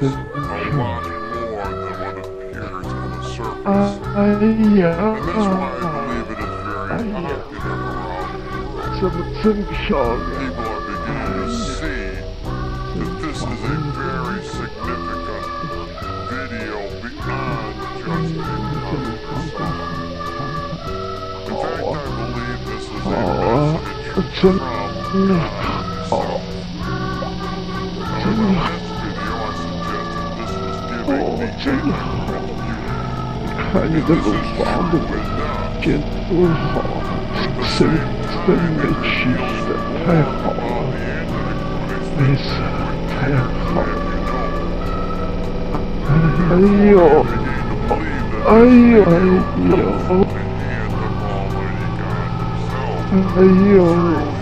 lot more than what appears on the surface. Yeah. And that's why I believe it is very popular around the world. People are beginning to see that this is a very significant video beyond just a cover. In fact, I believe this is a message from God himself.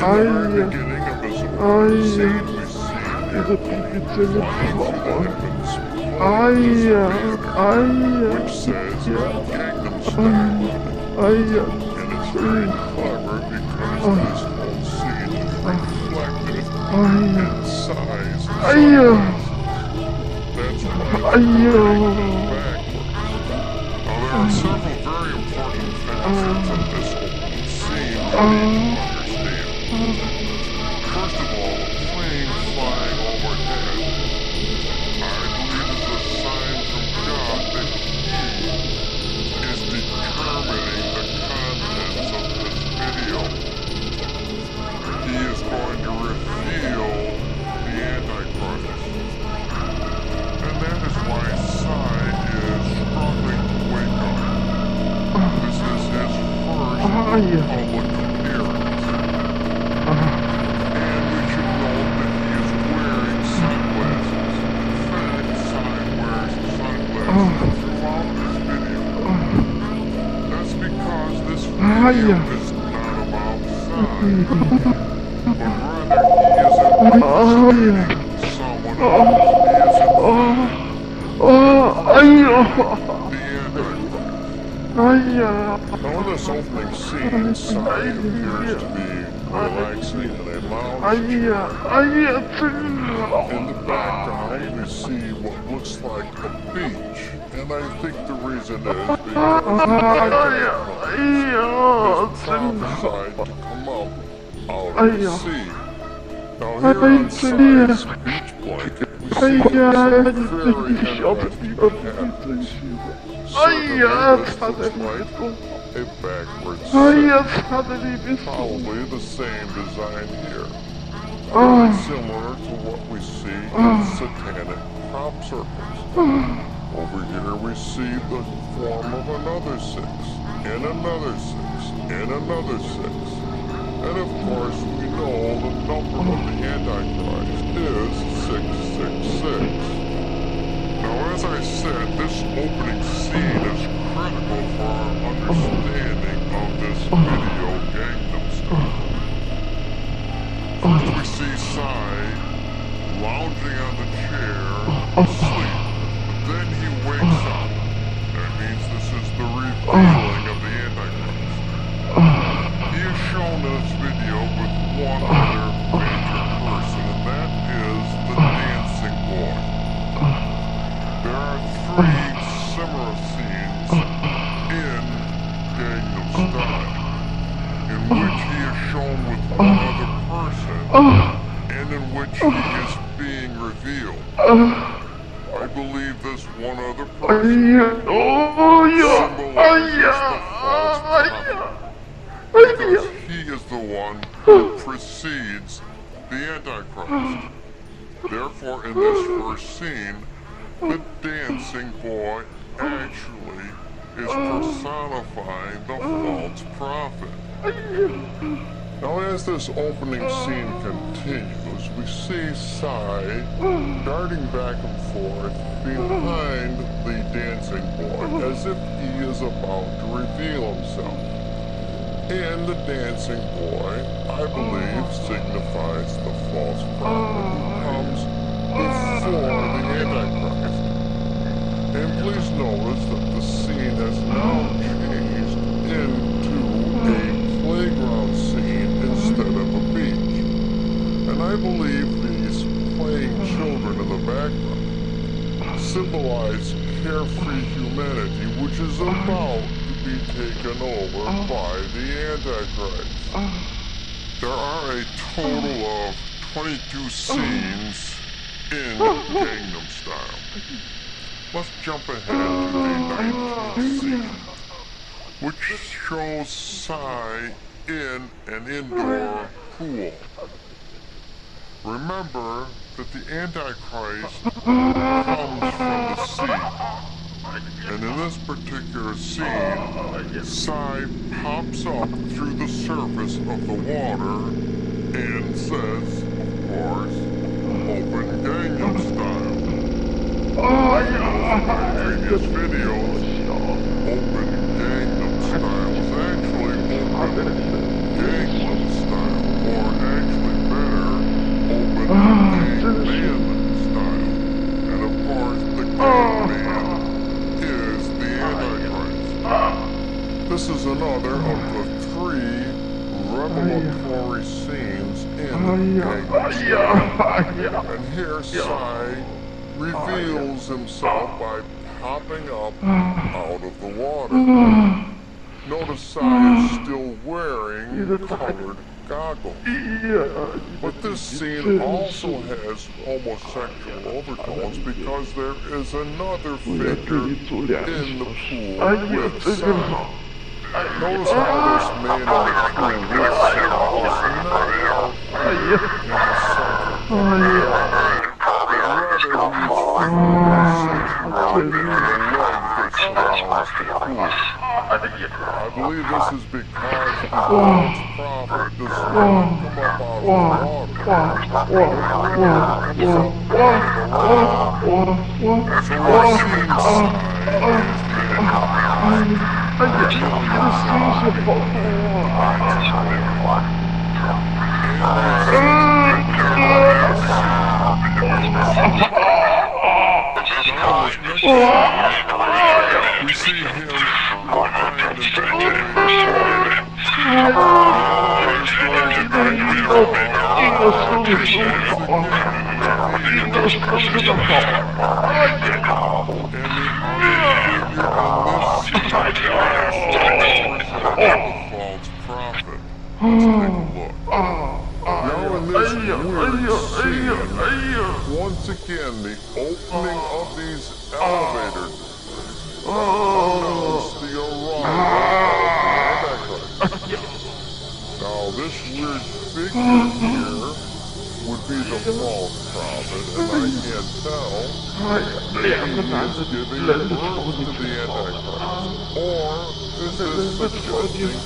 However, in this video, I suggested this was giving the Antichrist view. Now in this opening scene, Sai appears to be relaxing in a lounge chair. In the background, we see what looks like a beach, and I think the reason is because the prophesied to come up out of the sea. Now here on Sai's beach blanket, we see a very interesting a backwards circle. Probably the same design here. Very similar to what we see in satanic crop circles. Over here we see the form of another 6, and another 6, and another 6. And of course we know the number of the Antichrist is 666. Now, as I said, this opening scene is critical for our understanding of this video Gangnam Style. First, we see Sai lounging on the chair, asleep. But then he wakes up. That means this is the revealing of the Antichrist. He is shown in this video with one other major person, and that is the dancing boy. There three similar scenes in Gangnam Style, in which he is shown with one other person, and in which he is being revealed. I believe this one other person symbolizes the false prophet, because he is the one who precedes the Antichrist. Therefore, in this first scene, the dancing boy actually is personifying the false prophet. Now, as this opening scene continues, we see Psy darting back and forth behind the dancing boy as if he is about to reveal himself. And the dancing boy, I believe, signifies the false prophet who comes before the Antichrist. And please notice that the scene has now changed into a playground scene instead of a beach. And I believe these playing children in the background symbolize carefree humanity, which is about to be taken over by the Antichrist. There are a total of 22 scenes in Gangnam Style. Let's jump ahead to the 19th scene, which shows Psy in an indoor pool. Remember that the Antichrist comes from the sea. And in this particular scene, Psy pops up through the surface of the water and says, of course, open Gangnam Style. In previous videos, open Gangnam Style was actually open Gangnam Style, or actually better, open Gangnam Style. And of course, the Gangnam is the Antichrist. This is another of the three revelatory scenes in Gangnam Style. And here Psy reveals himself by popping up out of the water. Notice Psy is still wearing colored goggles. But this scene also has homosexual overtones because there is another figure in the pool with Psy. Notice how this man in the pool with Psy is not out here in the center. I believe this is because the false prophet does not come up out of the water. So we're seeing we see him behind the false prophet. Let's take a look. Now in this weird scene, once again the opening of these elevators announce the arrival of the Antichrist. Now this weird figure here would be the false prophet, and I can't tell maybe he is giving birth to the Antichrist, or is this suggesting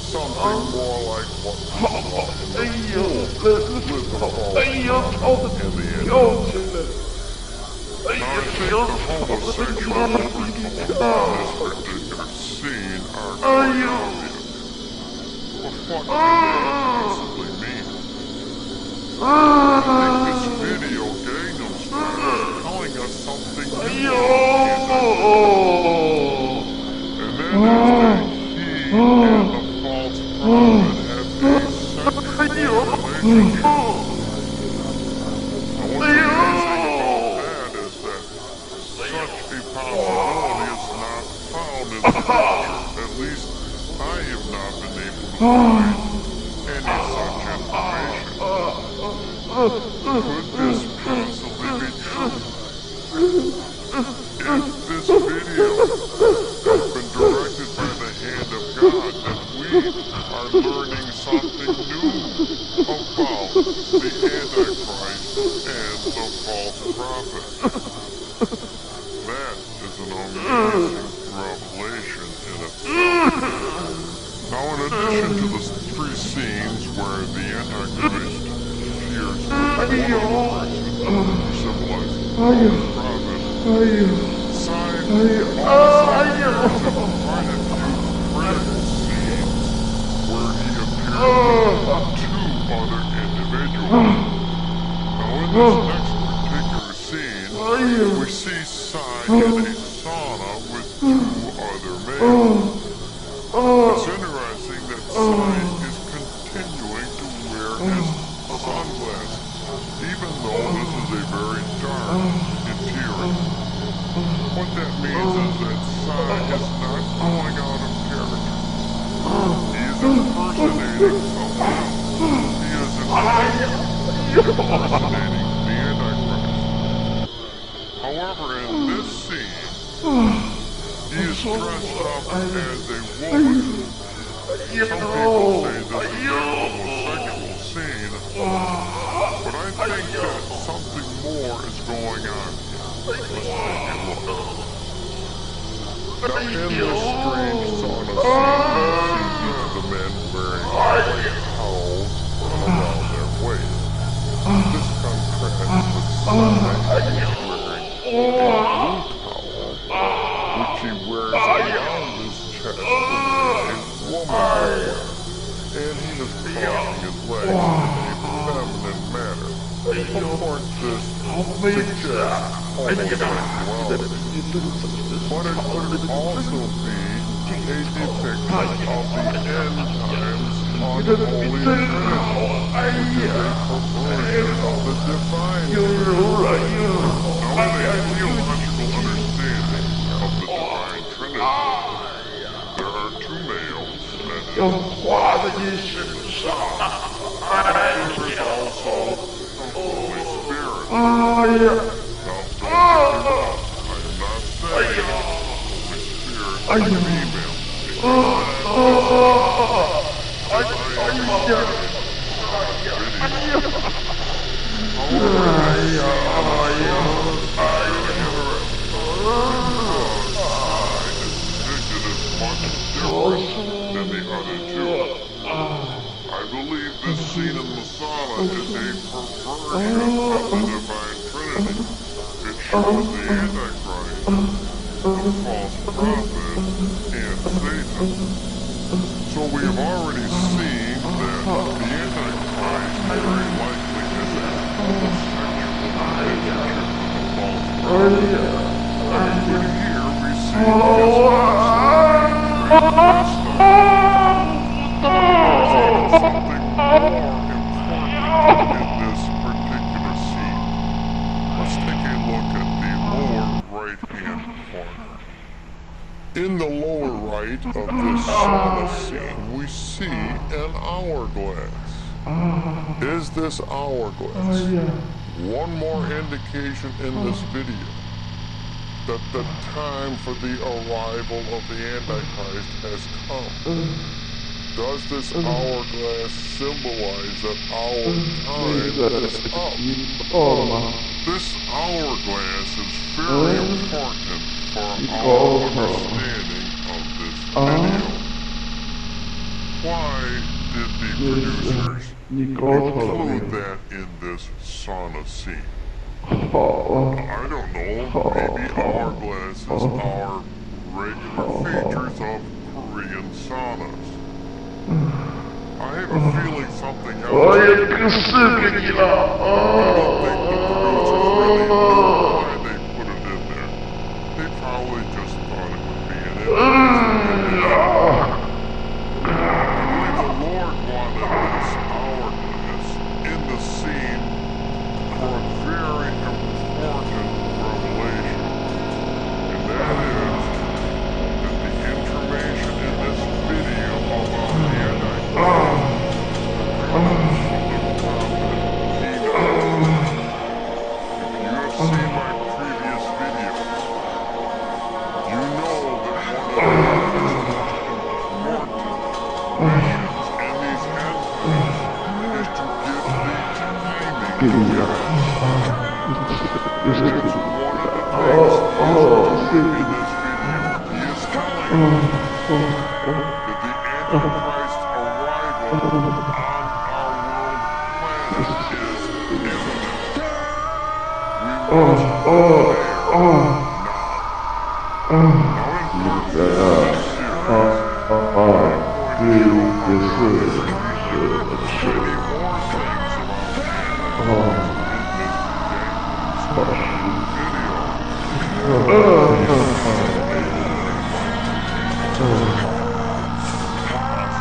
something more like what we saw in the pool with the false prophet and the Antichrist. Now I think the homosexual overtones in this particular scene are quite obvious. But what can they possibly mean? I think this video, Gangnam Style, is telling us something new. And that is that he and the false prophet have a sexual relationship. Now what's amazing about that is that such a powerful any such information. Could this possibly be true? If this video has been directed by the hand of God, then we are learning something new about the Antichrist and the false prophet. That is an amazing revelation in itself. Now, in addition to the three scenes where the Antichrist appears as one person symbolizing the false prophet, Side also appears in quite a few critical scenes where he appears with two other individuals. Now, in this next particular scene, we see Side in a sauna with two other males. It's interesting that Side is continuing to wear his sunglasses, even though this is a very dark interior. What that means is that Sai is not going out of character. He is impersonating someone else. He is impersonating the Antichrist. However, in this scene, he is dressed up as a woman. Some people say this is a homosexual scene, but I think that something more is going on here. Let's take a look. Now, in this strange sauna scene, we see the men wearing white towels around their waist. This contrasts with Sai wearing a blue towel, which he wears around his chest the way a woman would wear. And he is crossing his legs in a feminine manner. Of course, this suggests homosexuality. But it could also be a depiction of the end times on the Holy Trinity, which is a perversion of the divine Trinity. Now, in a theological understanding of the divine Trinity, there are two males, that is, there is also the Holy Spirit. Now, don't get me wrong, I am not saying the Holy Spirit is female, than the other two. I believe this scene in the sauna is a perversion of the divine Trinity. It shows the Antichrist, the false prophet, and Satan. So we have already seen that the Antichrist very likely is a homosexual relationship with the false prophet. But here we see his something more important in this particular scene. Let's take a look at the lower right-hand corner. In the lower right of this sauna scene, we see an hourglass. Is this hourglass one more indication in this video that the time for the arrival of the Antichrist has come? Does this hourglass symbolize that our time is up? This hourglass is very important for our understanding of this video. Why did the producers include that in this sauna scene? I don't know, maybe hourglasses are regular features of Korean saunas. I have a feeling something else. I don't think the producers really knew why they put it in there. They probably just thought it would be an interesting addition. I believe the Lord wanted this hourglass in the scene for a very important revelation. And that is that the information in this video about the Antichrist seen my previous videos, you know that one of the most important missions in these endpoints is to get the timing correct. It's one of the things he is doing in this video. He is telling us that the Antichrist's arrival on our world planet is imminent. We must prepare now. Now in part 4 of this series, I'm going to uncover many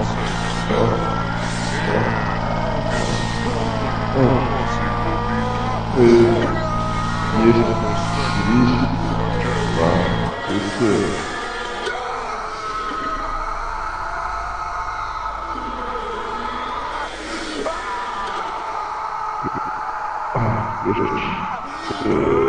more things about the Antichrist in this video. Yes.